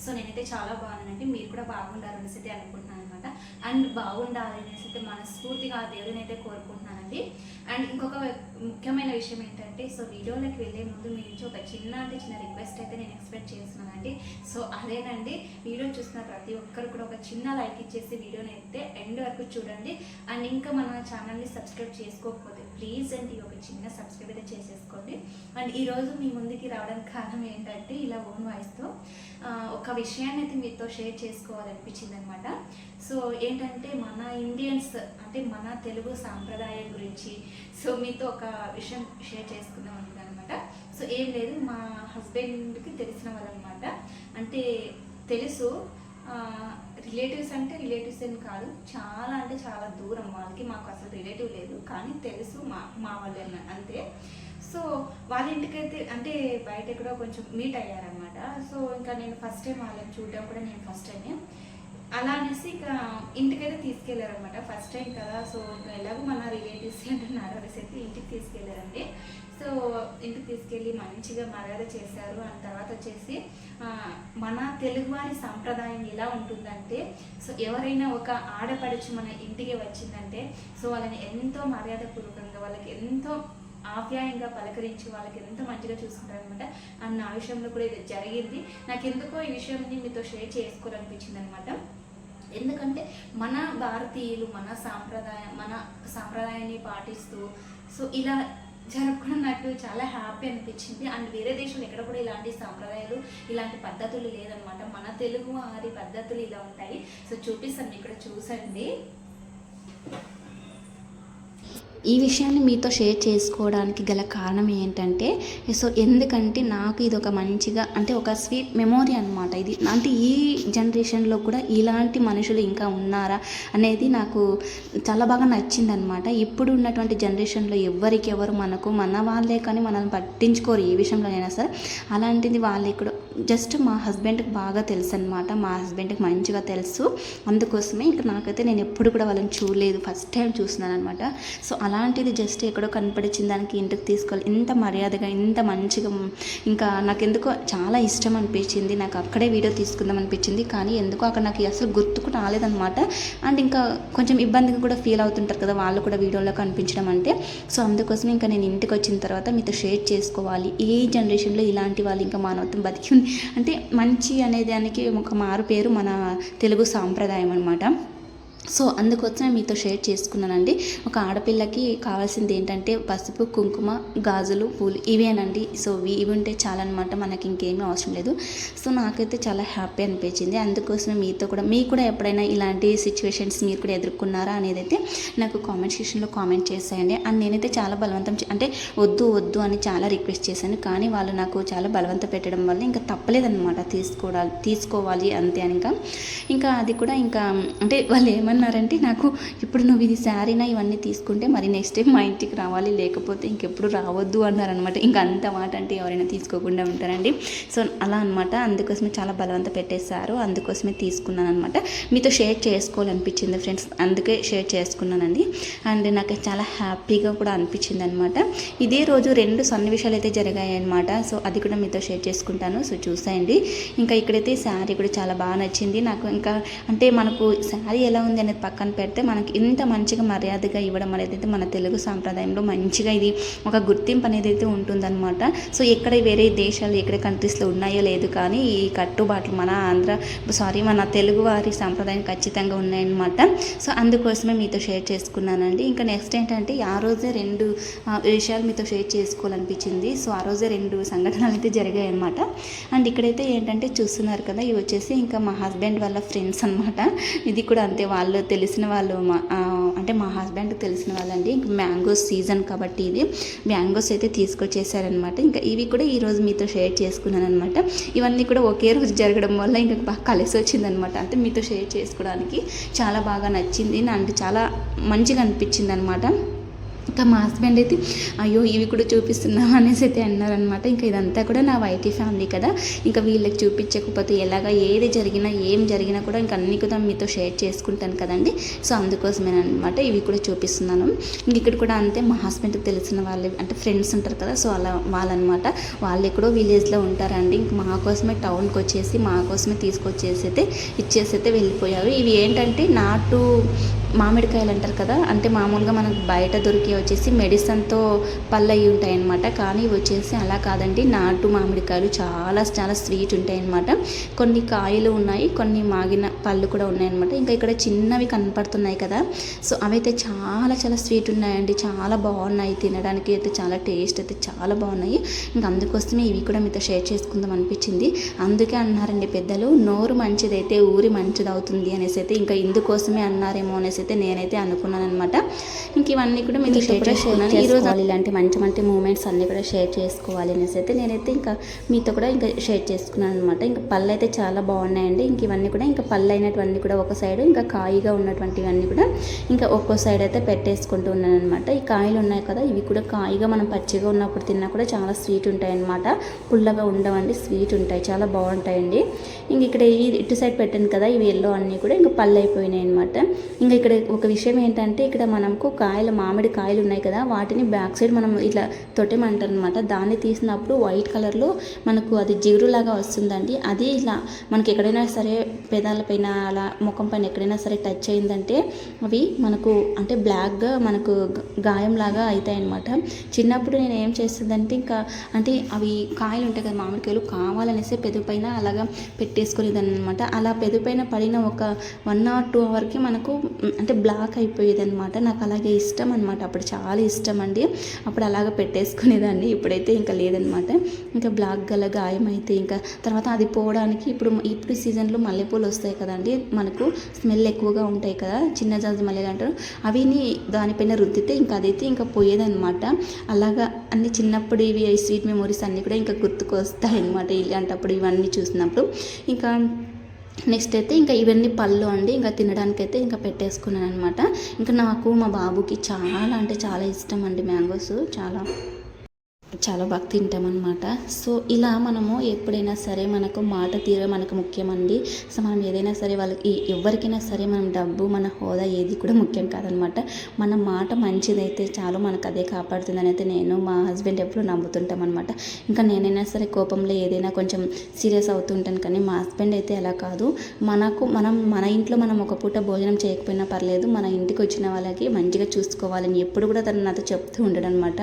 So నేనైతే చాలా బాగున్నానండి. మీరు కూడా బాగుండాలనేసి అయితే అనుకుంటున్నాను అనమాట. అండ్ బాగుండాలి అనేసి అయితే మనస్ఫూర్తిగా ఆ దేవుడిని అయితే కోరుకుంటున్నానండి. అండ్ ఇంకొక ముఖ్యమైన విషయం ఏంటంటే, సో వీడియోలోకి వెళ్ళే ముందు మీ నుంచి ఒక చిన్న రిక్వెస్ట్ అయితే నేను ఎక్స్పెక్ట్ చేస్తున్నానండి. సో అదేనండి, వీడియో చూసిన ప్రతి ఒక్కరు కూడా ఒక చిన్న లైక్ ఇచ్చేసి వీడియోని అయితే ఎండ్ వరకు చూడండి. అండ్ ఇంకా మన ఛానల్ని సబ్స్క్రైబ్ చేసుకోకపోతే ప్లీజ్ అండి ఒక చిన్న సబ్స్క్రైబ్ అయితే చేసేసుకోండి. అండ్ ఈరోజు మీ ముందుకి రావడానికి కారణం ఏంటంటే, ఇలా ఓన్ వాయిస్తో ఒక విషయాన్ని అయితే మీతో షేర్ చేసుకోవాలనిపించింది అనమాట. సో ఏంటంటే, మన ఇండియన్స్ అంటే మన తెలుగు సాంప్రదాయం గురించి సో మీతో ఒక విషయం షేర్ చేసుకుందాం అనమాట. సో ఏం లేదు, మా హస్బెండ్కి తెలిసిన వాళ్ళనమాట. అంటే తెలుసు, రిలేటివ్స్ అంటే రిలేటివ్స్ ఏం కాదు, చాలా అంటే చాలా దూరం వాళ్ళకి, మాకు అసలు రిలేటివ్ లేదు, కానీ తెలుసు మా వాళ్ళే అంతే. సో వాళ్ళ ఇంటికైతే అంటే బయట కూడా కొంచెం మీట్ అయ్యారనమాట. సో ఇంకా నేను ఫస్ట్ టైం వాళ్ళని చూడడం కూడా నేను ఫస్ట్ టైమే. అలా అనేసి ఇక ఇంటికైతే తీసుకెళ్లారనమాట. ఫస్ట్ టైం కదా, సో ఇంకా ఎలాగో మన రిలేటివ్స్ అంటున్నారు అనేసి అయితే ఇంటికి తీసుకెళ్లారండి. సో ఇంటికి తీసుకెళ్ళి మంచిగా మర్యాద చేశారు. ఆ తర్వాత వచ్చేసి మన తెలుగువారి సాంప్రదాయం ఎలా ఉంటుందంటే, సో ఎవరైనా ఒక ఆడపడుచు మన ఇంటికి వచ్చిందంటే సో వాళ్ళని ఎంతో మర్యాదపూర్వకంగా, వాళ్ళకి ఎంతో ఆప్యాయంగా పలకరించి వాళ్ళకి ఎంత మంచిగా చూసుకుంటారనమాట. అండ్ నా విషయంలో కూడా ఇది జరిగింది. నాకు ఎందుకో ఈ విషయాన్ని మీతో షేర్ చేసుకోవాలనిపించింది అనమాట. ఎందుకంటే మన భారతీయులు మన సాంప్రదాయాన్ని పాటిస్తూ సో ఇలా జరుపుకోవడం నాకు చాలా హ్యాపీ అనిపించింది. అండ్ వేరే దేశంలో ఎక్కడ కూడా ఇలాంటి సాంప్రదాయాలు, ఇలాంటి పద్ధతులు లేదనమాట. మన తెలుగు వారి పద్ధతులు ఇలా ఉంటాయి. సో చూపిస్తాను, ఇక్కడ చూసండి. ఈ విషయాన్ని మీతో షేర్ చేసుకోవడానికి గల కారణం ఏంటంటే, సో ఎందుకంటే నాకు ఇది ఒక మంచిగా అంటే ఒక స్వీట్ మెమోరీ అనమాట. ఇది అంటే ఈ జనరేషన్లో కూడా ఇలాంటి మనుషులు ఇంకా ఉన్నారా అనేది నాకు చాలా బాగా నచ్చిందనమాట. ఇప్పుడు ఉన్నటువంటి జనరేషన్లో ఎవరికెవరు మనకు మన వాళ్ళే కానీ మనల్ని పట్టించుకోరు ఏ విషయంలోనైనా సరే. అలాంటిది వాళ్ళు ఇక్కడ జస్ట్ మా హస్బెండ్కి బాగా తెలుసు అనమాట. మా హస్బెండ్కి మంచిగా తెలుసు. అందుకోసమే ఇంకా నాకైతే నేను ఎప్పుడు కూడా వాళ్ళని చూడలేదు, ఫస్ట్ టైం చూస్తున్నాను అనమాట. సో అలాంటిది జస్ట్ ఎక్కడో కనపడిచ్చిన దానికి ఇంటికి తీసుకోవాలి, ఇంత మర్యాదగా ఇంత మంచిగా, ఇంకా నాకు ఎందుకో చాలా ఇష్టం అనిపించింది. నాకు అక్కడే వీడియో తీసుకుందాం అనిపించింది, కానీ ఎందుకో అక్కడ నాకు అసలు గుర్తుకు రాలేదన్నమాట. అండ్ ఇంకా కొంచెం ఇబ్బందిగా కూడా ఫీల్ అవుతుంటారు కదా వాళ్ళు కూడా వీడియోలో కనిపించడం అంటే. సో అందుకోసం ఇంకా నేను ఇంటికి వచ్చిన తర్వాత మీతో షేర్ చేసుకోవాలి, ఈ జనరేషన్లో ఇలాంటి వాళ్ళు ఇంకా మానవత్వం బతికి ఉంది అంటే మంచి అనే దానికి ఒక మారు పేరు మన తెలుగు సాంప్రదాయం అనమాట. సో అందుకోసమే మీతో షేర్ చేసుకున్నానండి. ఒక ఆడపిల్లకి కావాల్సింది ఏంటంటే పసుపు, కుంకుమ, గాజులు, పూలు, ఇవేనండి. సో ఇవి ఉంటే చాలన్నమాట, మనకి ఇంకేమీ అవసరం లేదు. సో నాకైతే చాలా హ్యాపీ అనిపించింది. అందుకోసమే మీతో కూడా, మీకు కూడా ఎప్పుడైనా ఇలాంటి సిచ్యువేషన్స్ మీరు కూడా ఎదుర్కొన్నారా అనేది అయితే నాకు కామెంట్ సెక్షన్లో కామెంట్ చేసేయండి. అండ్ నేనైతే చాలా బలవంతం అంటే వద్దు అని చాలా రిక్వెస్ట్ చేశాను, కానీ వాళ్ళు నాకు చాలా బలవంత పెట్టడం వల్ల ఇంకా తప్పలేదన్నమాట, తీసుకోవాలి అంతే అని. ఇంకా అది కూడా ఇంకా అంటే వాళ్ళు ఏమన్నారంటే, నాకు ఇప్పుడు నువ్వు ఇది శారీనా ఇవన్నీ తీసుకుంటే మరి నెక్స్ట్ టైం మా ఇంటికి రావాలి, లేకపోతే ఇంకెప్పుడు రావద్దు అన్నారనమాట. ఇంకా అంత మాట అంటే ఎవరైనా తీసుకోకుండా ఉంటారండి. సో అలా అనమాట. అందుకోసమే చాలా బలవంత పెట్టేశారు, అందుకోసమే తీసుకున్నాను అనమాట. మీతో షేర్ చేసుకోవాలనిపించింది ఫ్రెండ్స్, అందుకే షేర్ చేసుకున్నానండి. అండ్ నాకు చాలా హ్యాపీగా కూడా అనిపించింది అనమాట. ఇదే రోజు 2 సన్నివేశాలు అయితే జరిగాయి అనమాట. సో అది కూడా మీతో షేర్ చేసుకుంటాను. సో చూసేయండి. ఇంకా ఇక్కడైతే శారీ కూడా చాలా బాగా నచ్చింది నాకు. ఇంకా అంటే మనకు శారీ ఎలా ఉంది అనేది పక్కన పెడితే, మనకి ఇంత మంచిగా మర్యాదగా ఇవ్వడం అనేది అయితే మన తెలుగు సాంప్రదాయంలో మంచిగా ఇది ఒక గుర్తింపు అనేది అయితే ఉంటుందన్నమాట. సో ఎక్కడ వేరే దేశాలు ఎక్కడ కంట్రీస్లో ఉన్నాయో లేదు, కానీ ఈ కట్టుబాట్లు మన తెలుగు వారి సాంప్రదాయం ఖచ్చితంగా ఉన్నాయన్నమాట. సో అందుకోసమే మీతో షేర్ చేసుకున్నానండి. ఇంకా నెక్స్ట్ ఏంటంటే, ఆ రోజే 2 విషయాలు మీతో షేర్ చేసుకోవాలనిపించింది. సో ఆ రోజే 2 సంఘటనలు అయితే జరిగాయి అనమాట. అండ్ ఇక్కడైతే ఏంటంటే చూస్తున్నారు కదా, ఇవి వచ్చేసి ఇంకా మా హస్బెండ్ వాళ్ళ ఫ్రెండ్స్ అనమాట. ఇది కూడా అంతే, వాళ్ళు తెలిసిన వాళ్ళు అంటే మా హస్బెండ్కి తెలిసిన వాళ్ళండి. ఇంకా మ్యాంగోస్ సీజన్ కాబట్టి ఇది మ్యాంగోస్ అయితే తీసుకొచ్చేసారనమాట. ఇంకా ఇవి కూడా ఈరోజు మీతో షేర్ చేసుకున్నాను అనమాట. ఇవన్నీ కూడా ఒకే రోజు జరగడం వల్ల ఇంకా బాగా కలిసి వచ్చిందనమాట. అంటే మీతో షేర్ చేసుకోవడానికి చాలా బాగా నచ్చింది, నాకు చాలా మంచిగా అనిపించింది అనమాట. ఇంకా మా హస్బెండ్ అయితే అయ్యో ఇవి కూడా చూపిస్తున్నాం అనేసి అయితే అన్నారనమాట. ఇంకా ఇదంతా కూడా నా వైటీ ఫ్యామిలీ కదా, ఇంకా వీళ్ళకి చూపించకపోతే ఎలాగా, ఏది జరిగినా ఏం జరిగినా కూడా ఇంకా అన్నీ కూడా మీతో షేర్ చేసుకుంటాను కదండి. సో అందుకోసమేనమాట ఇవి కూడా చూపిస్తున్నాను. ఇంక ఇక్కడ కూడా అంతే, మా హస్బెండ్కి తెలిసిన వాళ్ళు అంటే ఫ్రెండ్స్ ఉంటారు కదా, సో అలా వాళ్ళనమాట. వాళ్ళు ఎక్కడో విలేజ్లో ఉంటారండి. ఇంక మా కోసమే టౌన్కి వచ్చేసి మా కోసమే తీసుకొచ్చేసి అయితే ఇచ్చేసి అయితే వెళ్ళిపోయారు. ఇవి ఏంటంటే నాటు మామిడికాయలు అంటారు కదా, అంటే మామూలుగా మనకు బయట దొరికే వచ్చేసి మెడిసిన్తో పళ్ళు అయి ఉంటాయి అన్నమాట. కానీ ఇవి వచ్చేసి అలా కాదండి, నాటు మామిడికాయలు చాలా చాలా స్వీట్ ఉంటాయి అన్నమాట. కొన్ని కాయలు ఉన్నాయి, కొన్ని మాగిన పళ్ళు కూడా ఉన్నాయన్నమాట. ఇంకా ఇక్కడ చిన్నవి కనపడుతున్నాయి కదా, సో అవైతే చాలా చాలా స్వీట్ ఉన్నాయండి, చాలా బాగున్నాయి, తినడానికి అయితే చాలా టేస్ట్ అయితే చాలా బాగున్నాయి. ఇంకా అందుకోసమే ఇవి కూడా మీతో షేర్ చేసుకుందాం అనిపించింది. అందుకే అన్నారండి పెద్దలు, నోరు మంచిదైతే ఊరి మంచిది అవుతుంది అనేసి అయితే, ఇంకా ఇందుకోసమే అన్నారేమో అనేసి అయితే నేనైతే అనుకున్నాను అనమాట. ఇంక ఇవన్నీ కూడా మీతో షేర్ చేసుకున్నాను. ఈరోజు ఇలాంటి మంచి మంచి మూమెంట్స్ అన్నీ కూడా షేర్ చేసుకోవాలి అనేసి అయితే నేనైతే ఇంకా మీతో కూడా ఇంకా షేర్ చేసుకున్నాను అనమాట. ఇంకా పళ్ళు అయితే చాలా బాగున్నాయండి. ఇంక ఇవన్నీ కూడా ఇంకా పళ్ళు అయినటువంటి కూడా ఒక సైడ్, ఇంకా కాయిగా ఉన్నటువంటివన్నీ కూడా ఇంకా ఒక్కో సైడ్ అయితే పెట్టేసుకుంటూ ఉన్నాను అనమాట. ఈ కాయలు ఉన్నాయి కదా, ఇవి కూడా కాయిగా మనం పచ్చిగా ఉన్నప్పుడు తిన్నా కూడా చాలా స్వీట్ ఉంటాయి అనమాట. పుల్లగా ఉండవండి, స్వీట్ ఉంటాయి, చాలా బాగుంటాయండి. ఇంక ఇక్కడ ఇటు సైడ్ పెట్టాను కదా, ఇవి ఎల్లో అన్నీ కూడా ఇంకా పళ్ళు అయిపోయినాయి అనమాట. ఇంకా ఇక్కడ ఒక విషయం ఏంటంటే, ఇక్కడ మనకు కాయలు మామిడి కాయలు ఉన్నాయి కదా, వాటిని బ్యాక్ సైడ్ మనం ఇట్లా తొట్టెమంటారు అనమాట. దాన్ని తీసినప్పుడు వైట్ కలర్లో మనకు అది జిగురులాగా వస్తుందండి. అది ఇలా మనకి ఎక్కడైనా సరే పెదాల పైన అలా ముఖం పైన ఎక్కడైనా సరే టచ్ అయిందంటే అవి మనకు అంటే బ్లాక్గా మనకు గాయంలాగా అవుతాయి అనమాట. చిన్నప్పుడు నేను ఏం చేస్తుందంటే, ఇంకా అంటే అవి కాయలు ఉంటాయి కదా మామిడికాయలు, కావాలనేసి పెదవి పైన అలాగా పెట్టేసుకునేదాన్ని అనమాట. అలా పెదవి పైన పడిన ఒక 1 or 2 అవర్కి మనకు అంటే బ్లాక్ అయిపోయేది అనమాట. నాకు అలాగే ఇష్టం అనమాట, అప్పుడు చాలా ఇష్టం అండి. అప్పుడు అలాగ పెట్టేసుకునేదాన్ని, ఇప్పుడైతే ఇంకా లేదనమాట. ఇంకా బ్లాక్ గల గాయం అయితే ఇంకా తర్వాత అది పోవడానికి ఇప్పుడు సీజన్లో మల్లెపూలు వస్తాయి కదండి, మనకు స్మెల్ ఎక్కువగా ఉంటాయి కదా, చిన్న జాజి మల్లెలు అంటారు, అవిని దానిపైన రుద్దితే ఇంకా అదైతే ఇంకా పోయేదనమాట. అలాగా అన్ని చిన్నప్పుడు ఇవి స్వీట్ మెమొరీస్ అన్నీ కూడా ఇంకా గుర్తుకు వస్తాయి అనమాట ఇలాంటప్పుడు ఇవన్నీ చూసినప్పుడు. ఇంకా నెక్స్ట్ అయితే ఇంకా ఇవన్నీ పళ్ళు అండి, ఇంకా తినడానికైతే ఇంకా పెట్టేసుకున్నాను అనమాట. ఇంకా నాకు మా బాబుకి చాలా అంటే చాలా ఇష్టం అండి మ్యాంగోస్, చాలా బాగా తింటామన్నమాట. సో ఇలా మనము ఎప్పుడైనా సరే మనకు మాట తీర మనకు ముఖ్యమండి. సో మనం ఏదైనా సరే వాళ్ళకి ఎవరికైనా సరే మనం డబ్బు మన హోదా ఏది కూడా ముఖ్యం కాదనమాట. మన మాట మంచిదైతే చాలు, మనకు అదే కాపాడుతుందని అయితే నేను మా హస్బెండ్ ఎప్పుడు నమ్ముతుంటాం అనమాట. ఇంకా నేనైనా సరే కోపంలో ఏదైనా కొంచెం సీరియస్ అవుతుంటాను, కానీ మా హస్బెండ్ అయితే అలా కాదు. మనం మన ఇంట్లో మనం ఒక పూట భోజనం చేయకపోయినా పర్లేదు, మన ఇంటికి వచ్చిన వాళ్ళకి మంచిగా చూసుకోవాలని ఎప్పుడు కూడా తను నాతో చెప్తూ ఉండడం అనమాట.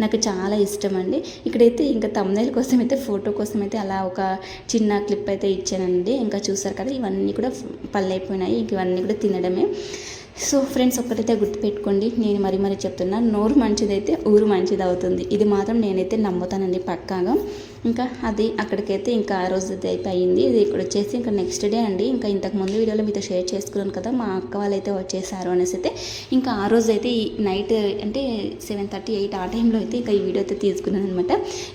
నాకు చాలా ఇష్టం అండి. ఇక్కడైతే ఇంకా థంబ్నెయిల్ కోసం అయితే ఫోటో కోసం అయితే అలా ఒక చిన్న క్లిప్ అయితే ఇచ్చానండి. ఇంకా చూసారు కదా, ఇవన్నీ కూడా పళ్ళు అయిపోయినాయి, ఇంక ఇవన్నీ కూడా తినడమే. సో ఫ్రెండ్స్, ఒక్కటైతే గుర్తుపెట్టుకోండి, నేను మరీ చెప్తున్నా, నోరు మంచిదైతే ఊరు మంచిది అవుతుంది. ఇది మాత్రం నేనైతే నమ్ముతానండి పక్కాగా. ఇంకా అది అక్కడికైతే ఇంకా ఆ రోజు అయితే అయ్యింది. ఇది ఇక్కడ వచ్చేసి ఇంకా నెక్స్ట్ డే అండి. ఇంకా ఇంతకు ముందు వీడియోలో మీతో షేర్ చేసుకున్నాను కదా, మా అక్క వాళ్ళు అయితే వచ్చేసారు అనేసి అయితే ఇంకా ఆ రోజు అయితే ఈ నైట్ అంటే 7:30-8 ఆ టైంలో అయితే ఇంకా ఈ వీడియో అయితే తీసుకున్నాను అనమాట.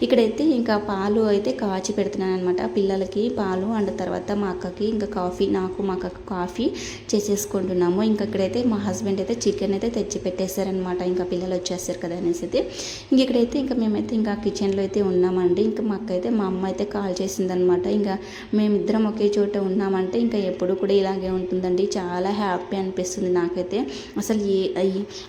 ఇక్కడైతే ఇంకా పాలు అయితే కాచి పెడుతున్నాను అనమాట, పిల్లలకి పాలు అండ్ తర్వాత మా అక్కకి ఇంకా కాఫీ, నాకు మా అక్కకి కాఫీ చేసేసుకుంటున్నాము. ఇంకా ఇక్కడైతే మా హస్బెండ్ అయితే చికెన్ అయితే తెచ్చి పెట్టేశారనమాట, ఇంకా పిల్లలు వచ్చేస్తారు కదా అనేసి అయితే. ఇంక ఇక్కడైతే ఇంకా మేమైతే ఇంకా కిచెన్లో అయితే ఉన్నామండి. ఇంకా మా అమ్మ అయితే కాల్ చేసిందనమాట. ఇంకా మేమిద్దరం ఒకే చోట ఉన్నామంటే ఇంకా ఎప్పుడు కూడా ఇలాగే ఉంటుందండి, చాలా హ్యాపీ అనిపిస్తుంది నాకైతే. అసలు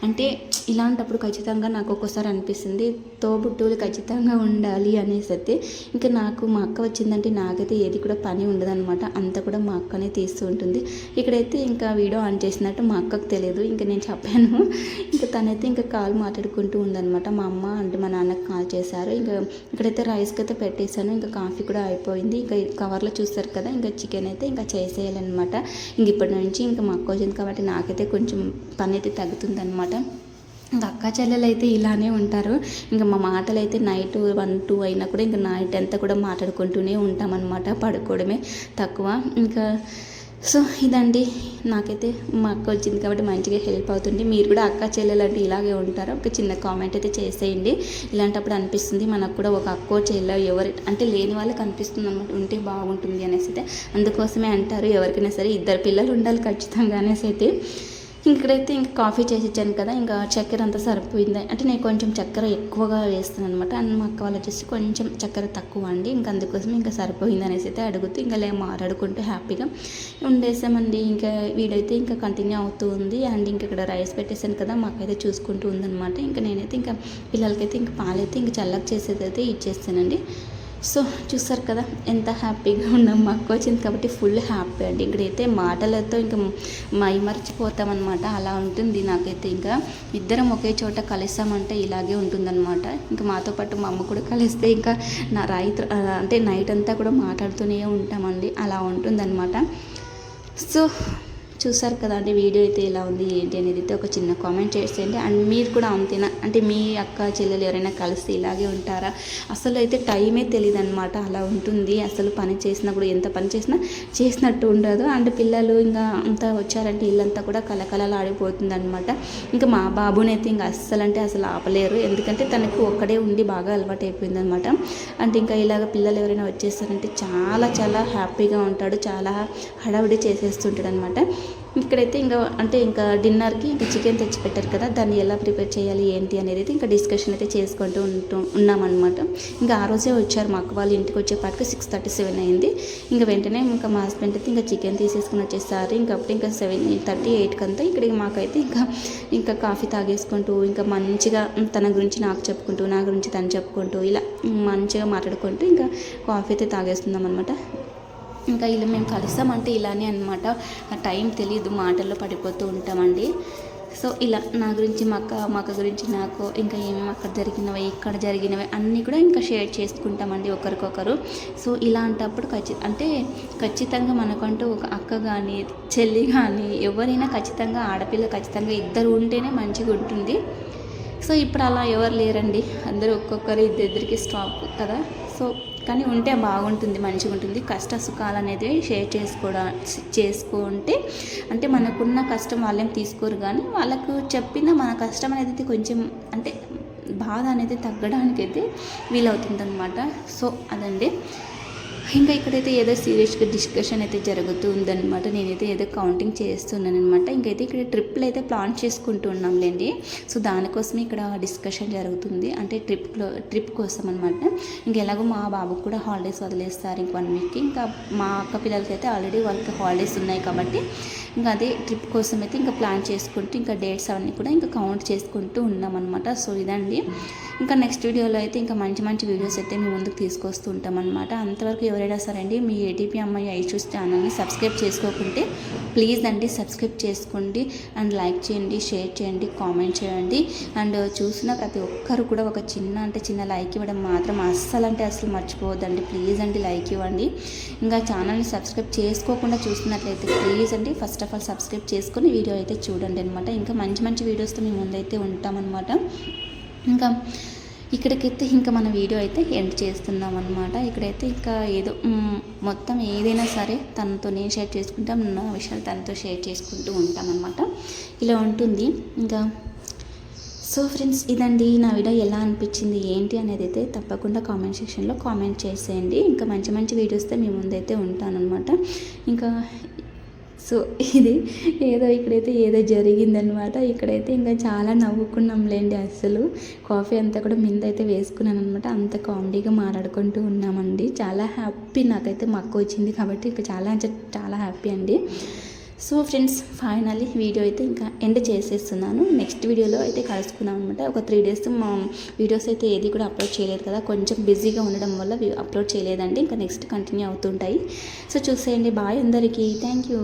అంటే ఇలాంటప్పుడు ఖచ్చితంగా నాకు ఒక్కోసారి అనిపిస్తుంది తోబుట్టువులు ఖచ్చితంగా ఉండాలి అనేసి అయితే. ఇంకా నాకు మా అక్క వచ్చిందంటే నాకైతే ఏది కూడా పని ఉండదన్నమాట, అంతా కూడా మా అక్కనే తీస్తూ ఉంటుంది. ఇక్కడైతే ఇంకా వీడియో ఆన్ చేసినట్టు మా అక్కకు తెలియదు, ఇంకా నేను చెప్పాను. ఇంకా తనైతే ఇంకా కాల్ మాట్లాడుకుంటూ ఉందన్నమాట. మా అమ్మ అంటే మా నాన్నకి కాల్ చేశారు. ఇంకా ఇక్కడైతే రైస్కి అయితే పెట్టేశాను, ఇంకా కాఫీ కూడా అయిపోయింది. ఇంకా కవర్లో చూస్తారు కదా, ఇంకా చికెన్ అయితే ఇంకా చేసేయాలన్నమాట. ఇంక ఇప్పటి నుంచి ఇంకా మా అక్క వచ్చింది కాబట్టి నాకైతే కొంచెం పని అయితే తగ్గుతుందన్నమాట. ఇంకా అక్క చెల్లెలు అయితే ఇలానే ఉంటారు. ఇంకా మా మాటలు అయితే నైట్ 1-2 అయినా కూడా ఇంకా నైట్ అంతా కూడా మాట్లాడుకుంటూనే ఉంటామన్నమాట, పడుకోవడమే తక్కువ. ఇంకా సో ఇదండి, నాకైతే మా అక్క వచ్చింది కాబట్టి మంచిగా హెల్ప్ అవుతుంది. మీరు కూడా అక్క చెల్లెలు అంటే ఇలాగే ఉంటారా? ఒక చిన్న కామెంట్ అయితే చేసేయండి. ఇలాంటప్పుడు అనిపిస్తుంది మనకు కూడా ఒక అక్కో చెల్లె ఎవరి అంటే లేని వాళ్ళకి అనిపిస్తుంది అనమాట, ఉంటే బాగుంటుంది అనేసి అయితే. అందుకోసమే అంటారు ఎవరికైనా సరే 2 పిల్లలు ఉండాలి ఖచ్చితంగా అనేసి అయితే. ఇక్కడైతే ఇంకా కాఫీ చేసి ఇచ్చాను కదా, ఇంకా చక్కెర అంతా సరిపోయింది. అంటే నేను కొంచెం చక్కెర ఎక్కువగా వేస్తాను అనమాట. అండ్ మా అక్క వాళ్ళు వచ్చేసి కొంచెం చక్కెర తక్కువ అండి. ఇంకా అందుకోసం ఇంకా సరిపోయింది అనేసి అయితే అడుగుతూ ఇంకా మాట్లాడుకుంటూ హ్యాపీగా ఉండేసామండి. ఇంకా వీడైతే ఇంకా కంటిన్యూ అవుతూ ఉంది. అండ్ ఇంకా ఇక్కడ రైస్ పెట్టేసాను కదా, మాకైతే చూసుకుంటూ ఉందన్నమాట. ఇంకా నేనైతే ఇంకా పిల్లలకైతే ఇంకా పాలైతే ఇంకా చల్లగా చేసేది అయితే ఇచ్చేస్తానండి. సో చూసారు కదా ఎంత హ్యాపీగా ఉన్నాం. మా అక్క వచ్చింది కాబట్టి ఫుల్ హ్యాపీ అండి. ఇక్కడైతే మాటలతో ఇంకా మర్చిపోతామన్నమాట. అలా ఉంటుంది నాకైతే. ఇంకా ఇద్దరం ఒకే చోట కలిసామంటే ఇలాగే ఉంటుందన్నమాట. ఇంకా మాతో పాటు మా అమ్మ కూడా కలిస్తే ఇంకా అంటే నైట్ అంతా కూడా మాట్లాడుతూనే ఉంటామండి. అలా ఉంటుందన్నమాట. సో చూసారు కదా అండి, వీడియో అయితే ఎలా ఉంది ఏంటి అనేది అయితే ఒక చిన్న కామెంట్ చేసేయండి. అండ్ మీరు కూడా అంతేనా, అంటే మీ అక్క చెల్లెలు ఎవరైనా కలిసి ఇలాగే ఉంటారా? అసలు అయితే టైమే తెలియదు అనమాట. అలా ఉంటుంది. అసలు పని చేసినా కూడా ఎంత పని చేసినట్టు ఉండదు. అండ్ పిల్లలు ఇంకా అంతా వచ్చారంటే ఇల్లంతా కూడా కలకలలాడిపోతుంది అనమాట. ఇంకా మా బాబునైతే ఇంకా అస్సలు ఆపలేరు. ఎందుకంటే తనకు ఒక్కడే ఉండి బాగా అలవాటు అయిపోయింది అనమాట. అంటే ఇంకా ఇలాగ పిల్లలు ఎవరైనా వచ్చేసారంటే చాలా చాలా హ్యాపీగా ఉంటాడు. చాలా హడావిడి చేసేస్తుంటాడు అనమాట. ఇక్కడైతే ఇంకా డిన్నర్కి ఇంకా చికెన్ తెచ్చి పెట్టారు కదా, దాన్ని ఎలా ప్రిపేర్ చేయాలి ఏంటి అనేది అయితే ఇంకా డిస్కషన్ అయితే చేసుకుంటూ ఉన్నామన్నమాట. ఇంకా ఆ రోజే వచ్చారు మా అక్క వాళ్ళు. ఇంటికి వచ్చేపాటికి 6:37 అయింది. ఇంకా వెంటనే ఇంకా మా హస్బెండ్ అయితే ఇంకా చికెన్ తీసేసుకుని వచ్చేసారు. ఇంకప్పుడు ఇంకా 7:38 అంతా ఇక్కడికి మాకైతే ఇంకా కాఫీ తాగేసుకుంటూ ఇంకా మంచిగా తన గురించి నాకు చెప్పుకుంటూ, నా గురించి తను చెప్పుకుంటూ ఇలా మంచిగా మాట్లాడుకుంటూ ఇంకా కాఫీ అయితే తాగేస్తున్నాం అనమాట. ఇంకా ఇలా మేము కలిసామంటే ఇలానే అనమాట. టైం తెలియదు, మాటల్లో పడిపోతూ ఉంటామండి. సో ఇలా నా గురించి మా అక్క గురించి నాకు ఇంకా ఏమేమి అక్కడ జరిగినవి ఇక్కడ జరిగినవి అన్నీ కూడా ఇంకా షేర్ చేసుకుంటామండి ఒకరికొకరు. సో ఇలాంటప్పుడు ఖచ్చితంగా మనకంటూ ఒక అక్క కానీ చెల్లి కానీ ఎవరైనా ఖచ్చితంగా ఆడపిల్ల ఖచ్చితంగా ఇద్దరు ఉంటేనే మంచిగా ఉంటుంది. సో ఇప్పుడు అలా ఎవరు లేరండి. అందరూ ఒక్కొక్కరు ఇద్దరికి స్టాప్ కదా. సో కానీ ఉంటే బాగుంటుంది, మంచిగా ఉంటుంది. కష్ట సుఖాలు అనేది షేర్ చేసుకుంటే అంటే మనకున్న కష్టం వాళ్ళేం తీసుకోరు, కానీ వాళ్ళకు చెప్పిన మన కష్టం అనేది కొంచెం అంటే బాధ అనేది తగ్గడానికైతే వీలవుతుంది అనమాట. సో అదండి. ఇంకా ఇక్కడైతే ఏదో సీరియస్గా డిస్కషన్ అయితే జరుగుతూ ఉందన్నమాట. నేనైతే ఏదో కౌంటింగ్ చేస్తున్నాను అనమాట. ఇంకైతే ఇక్కడ ట్రిప్లు అయితే ప్లాన్ చేసుకుంటూ ఉన్నాంలేండి. సో దానికోసమే ఇక్కడ డిస్కషన్ జరుగుతుంది. అంటే ట్రిప్ కోసం అనమాట. ఇంకెలాగో మా బాబుకు కూడా హాలిడేస్ వదిలేస్తారు ఇంక 1 వీక్కి. ఇంకా మా అక్క పిల్లలకి అయితే ఆల్రెడీ వాళ్ళకి హాలిడేస్ ఉన్నాయి కాబట్టి ఇంకా అదే ట్రిప్ కోసం అయితే ఇంకా ప్లాన్ చేసుకుంటూ ఇంకా డేట్స్ అవన్నీ కూడా ఇంకా కౌంట్ చేసుకుంటూ ఉన్నామన్నమాట. సో ఇదండి. ఇంకా నెక్స్ట్ వీడియోలో అయితే ఇంకా మంచి వీడియోస్ అయితే మీ ముందుకు తీసుకొస్తూ ఉంటామన్నమాట. అంతవరకు ఎవరైనా సరే అండి మీ ఏటీపీ అమ్మాయి ఐషూస్ ఛానల్ని సబ్స్క్రైబ్ చేసుకోకుంటే ప్లీజ్ అండి సబ్స్క్రైబ్ చేసుకోండి. అండ్ లైక్ చేయండి, షేర్ చేయండి, కామెంట్ చేయండి. అండ్ చూసిన ప్రతి ఒక్కరు కూడా ఒక చిన్న లైక్ ఇవ్వడం మాత్రం అస్సలు మర్చిపోవద్దండి. ప్లీజ్ అండి లైక్ ఇవ్వండి. ఇంకా ఛానల్ని సబ్స్క్రైబ్ చేసుకోకుండా చూస్తున్నట్లయితే ప్లీజ్ అండి ఫస్ట్ ఆఫ్ ఆల్ సబ్స్క్రైబ్ చేసుకొని వీడియో అయితే చూడండి అనమాట. ఇంకా మంచి వీడియోస్తో మీ ముందైతే ఉంటామన్నమాట. ఇంకా ఇక్కడికైతే ఇంకా మన వీడియో అయితే ఎండ్ చేస్తున్నాం అనమాట. ఇక్కడైతే ఇంకా ఏదో మొత్తం ఏదైనా సరే తనతో నేను షేర్ చేసుకుంటాం, నా విషయాలు తనతో షేర్ చేసుకుంటూ ఉంటాం అనమాట. ఇలా ఉంటుంది. ఇంకా సో ఫ్రెండ్స్ ఇదండి నా వీడియో. ఎలా అనిపించింది ఏంటి అనేది అయితే తప్పకుండా కామెంట్ సెక్షన్లో కామెంట్ చేసేయండి. ఇంకా మంచి వీడియోస్తో మీ ముందైతే ఉంటానన్నమాట. ఇంకా సో ఇది ఇక్కడైతే ఏదో జరిగిందనమాట. ఇక్కడైతే ఇంకా చాలా నవ్వుకున్నాంలేండి. అసలు కాఫీ అంతా కూడా మిందైతే వేసుకున్నాను అనమాట. అంత కామెడీగా మాట్లాడుకుంటూ ఉన్నామండి. చాలా హ్యాపీ నాకైతే మా అక్క వచ్చింది కాబట్టి ఇంకా చాలా హ్యాపీ అండి. సో ఫ్రెండ్స్ ఫైనల్లీ వీడియో అయితే ఇంకా ఎండ్ చేసేస్తున్నాను. నెక్స్ట్ వీడియోలో అయితే కలుసుకున్నాం అనమాట. ఒక 3 days వీడియోస్ అయితే ఏది కూడా అప్లోడ్ చేయలేదు కదా, కొంచెం బిజీగా ఉండడం వల్ల అప్లోడ్ చేయలేదండి. ఇంకా నెక్స్ట్ కంటిన్యూ అవుతుంటాయి. సో చూసేయండి. బాయ్ అందరికీ. Thank you.